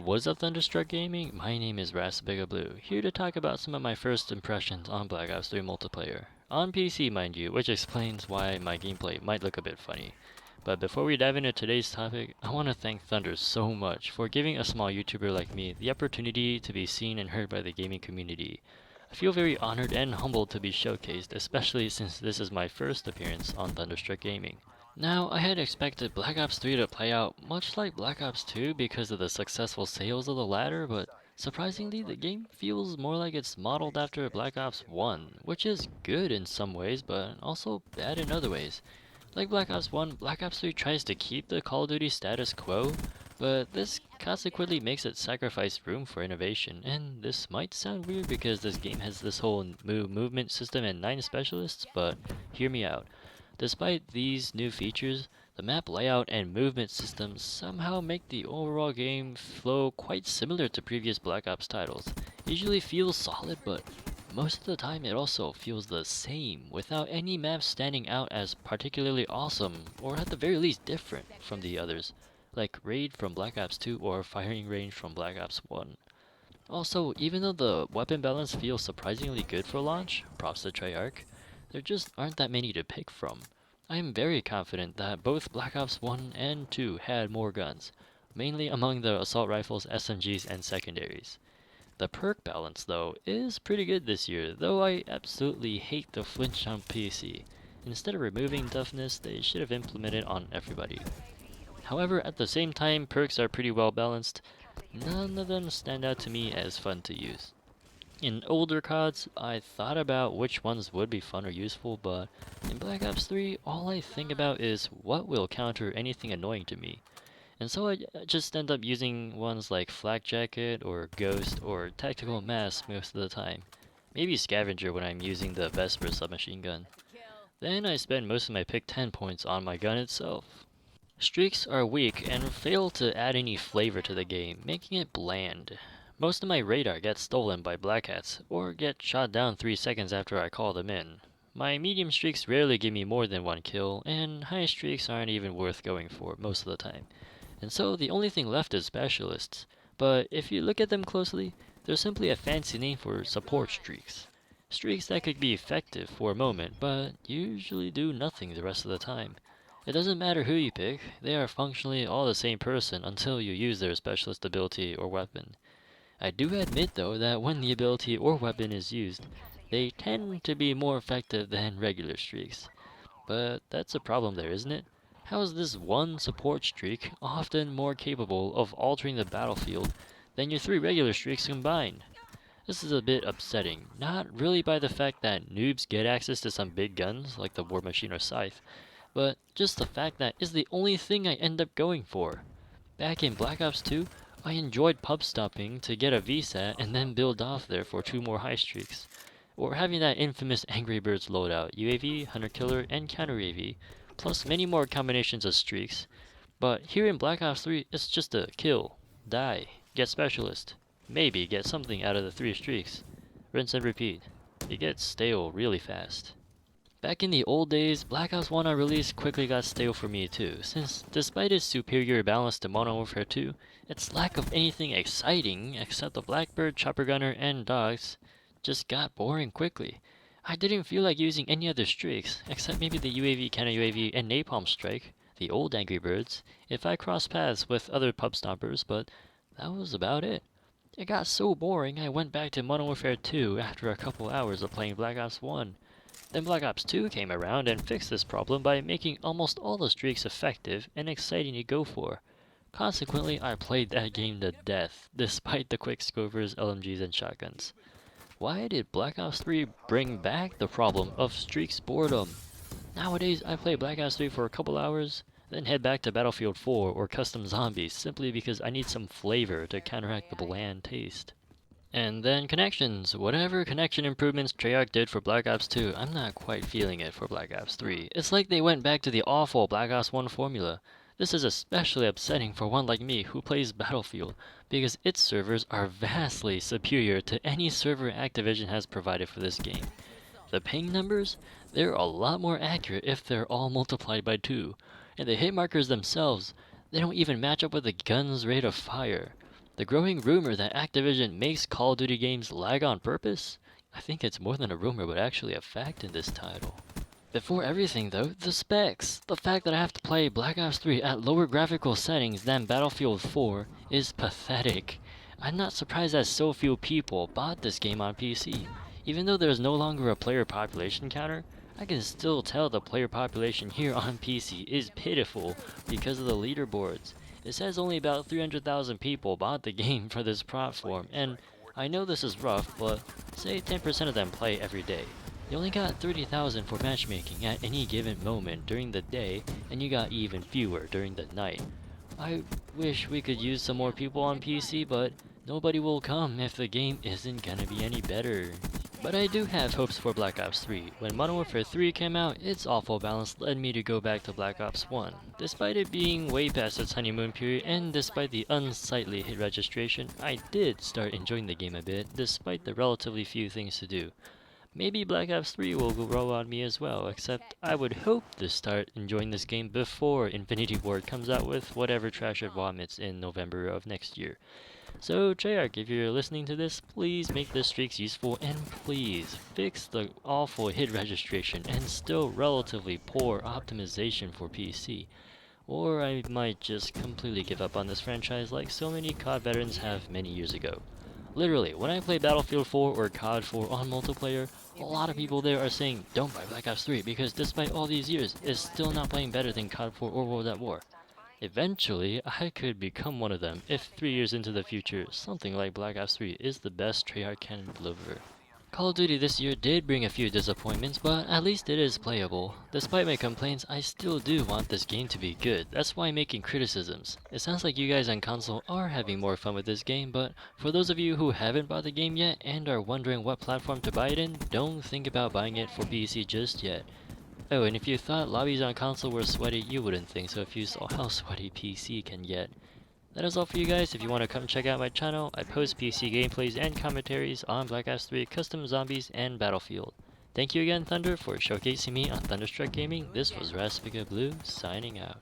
What's up, Thunderstruck Gaming? My name is RasBigaBlue, here to talk about some of my first impressions on Black Ops 3 multiplayer. On PC, mind you, which explains why my gameplay might look a bit funny. But before we dive into today's topic, I want to thank Thunder so much for giving a small YouTuber like me the opportunity to be seen and heard by the gaming community. I feel very honored and humbled to be showcased, especially since this is my first appearance on Thunderstruck Gaming. Now, I had expected Black Ops 3 to play out much like Black Ops 2 because of the successful sales of the latter, but surprisingly, the game feels more like it's modeled after Black Ops 1, which is good in some ways, but also bad in other ways. Like Black Ops 1, Black Ops 3 tries to keep the Call of Duty status quo, but this consequently makes it sacrifice room for innovation, and this might sound weird because this game has this whole movement system and 9 specialists, but hear me out. Despite these new features, the map layout and movement systems somehow make the overall game flow quite similar to previous Black Ops titles. It usually feels solid, but most of the time it also feels the same, without any maps standing out as particularly awesome, or at the very least different from the others, like Raid from Black Ops 2 or Firing Range from Black Ops 1. Also, even though the weapon balance feels surprisingly good for launch, props to Treyarch, there just aren't that many to pick from. I am very confident that both Black Ops 1 and 2 had more guns, mainly among the assault rifles, SMGs, and secondaries. The perk balance, though, is pretty good this year, though I absolutely hate the flinch on PC. Instead of removing toughness, they should have implemented it on everybody. However, at the same time, perks are pretty well balanced. None of them stand out to me as fun to use. In older CODs, I thought about which ones would be fun or useful, but in Black Ops 3, all I think about is what will counter anything annoying to me. And so I just end up using ones like Flak Jacket or Ghost or Tactical Mask most of the time. Maybe Scavenger when I'm using the Vesper submachine gun. Then I spend most of my pick 10 points on my gun itself. Streaks are weak and fail to add any flavor to the game, making it bland. Most of my radar gets stolen by Black Hats, or get shot down 3 seconds after I call them in. My medium streaks rarely give me more than 1 kill, and high streaks aren't even worth going for most of the time. And so the only thing left is specialists. But if you look at them closely, they're simply a fancy name for support streaks. Streaks that could be effective for a moment, but usually do nothing the rest of the time. It doesn't matter who you pick, they are functionally all the same person until you use their specialist ability or weapon. I do admit though that when the ability or weapon is used, they tend to be more effective than regular streaks. But that's a problem there, isn't it? How is this one support streak often more capable of altering the battlefield than your 3 regular streaks combined? This is a bit upsetting, not really by the fact that noobs get access to some big guns like the War Machine or Scythe, but just the fact that it's the only thing I end up going for. Back in Black Ops 2, I enjoyed pub stopping to get a VSAT and then build off there for 2 more high streaks. Or having that infamous Angry Birds loadout, UAV, Hunter Killer, and Counter UAV, plus many more combinations of streaks. But here in Black Ops 3, it's just a kill, die, get specialist, maybe get something out of the 3 streaks. Rinse and repeat. It gets stale really fast. Back in the old days, Black Ops 1 on release quickly got stale for me too, since despite its superior balance to Modern Warfare 2, its lack of anything exciting except the Blackbird, Chopper Gunner, and Dogs just got boring quickly. I didn't feel like using any other streaks, except maybe the UAV, Counter UAV, and Napalm Strike, the old Angry Birds, if I crossed paths with other pub stompers, but that was about it. It got so boring I went back to Modern Warfare 2 after a couple hours of playing Black Ops 1. Then Black Ops 2 came around and fixed this problem by making almost all the streaks effective and exciting to go for. Consequently, I played that game to death, despite the quick scopers, LMGs, and shotguns. Why did Black Ops 3 bring back the problem of streaks boredom? Nowadays, I play Black Ops 3 for a couple hours, then head back to Battlefield 4 or Custom Zombies simply because I need some flavor to counteract the bland taste. And then connections. Whatever connection improvements Treyarch did for Black Ops 2, I'm not quite feeling it for Black Ops 3. It's like they went back to the awful Black Ops 1 formula. This is especially upsetting for one like me who plays Battlefield, because its servers are vastly superior to any server Activision has provided for this game. The ping numbers? They're a lot more accurate if they're all multiplied by 2. And the hit markers themselves, they don't even match up with the gun's rate of fire. The growing rumor that Activision makes Call of Duty games lag on purpose? I think it's more than a rumor but actually a fact in this title. Before everything though, the specs. The fact that I have to play Black Ops 3 at lower graphical settings than Battlefield 4 is pathetic. I'm not surprised that so few people bought this game on PC. Even though there's no longer a player population counter, I can still tell the player population here on PC is pitiful because of the leaderboards. It says only about 300,000 people bought the game for this platform, and I know this is rough, but say 10% of them play every day. You only got 30,000 for matchmaking at any given moment during the day, and you got even fewer during the night. I wish we could use some more people on PC, but nobody will come if the game isn't gonna be any better. But I do have hopes for Black Ops 3. When Modern Warfare 3 came out, its awful balance led me to go back to Black Ops 1. Despite it being way past its honeymoon period, and despite the unsightly hit registration, I did start enjoying the game a bit, despite the relatively few things to do. Maybe Black Ops 3 will grow on me as well, except I would hope to start enjoying this game before Infinity Ward comes out with whatever trash it vomits in November of next year. So Treyarch, if you're listening to this, please make the streaks useful and please fix the awful hit registration and still relatively poor optimization for PC. Or I might just completely give up on this franchise like so many COD veterans have many years ago. Literally, when I play Battlefield 4 or COD 4 on multiplayer, a lot of people there are saying, don't buy Black Ops 3 because despite all these years, it's still not playing better than COD 4 or World at War. Eventually, I could become one of them if 3 years into the future, something like Black Ops 3 is the best Treyarch can deliver. Call of Duty this year did bring a few disappointments, but at least it is playable. Despite my complaints, I still do want this game to be good. That's why I'm making criticisms. It sounds like you guys on console are having more fun with this game, but for those of you who haven't bought the game yet and are wondering what platform to buy it in, don't think about buying it for PC just yet. Oh, and if you thought lobbies on console were sweaty, you wouldn't think so if you saw how sweaty PC can get. That is all for you guys. If you want to come check out my channel, I post PC gameplays and commentaries on Black Ops 3, Custom Zombies, and Battlefield. Thank you again, Thunder, for showcasing me on Thunderstruck Gaming. This was Rasbiga Blue, signing out.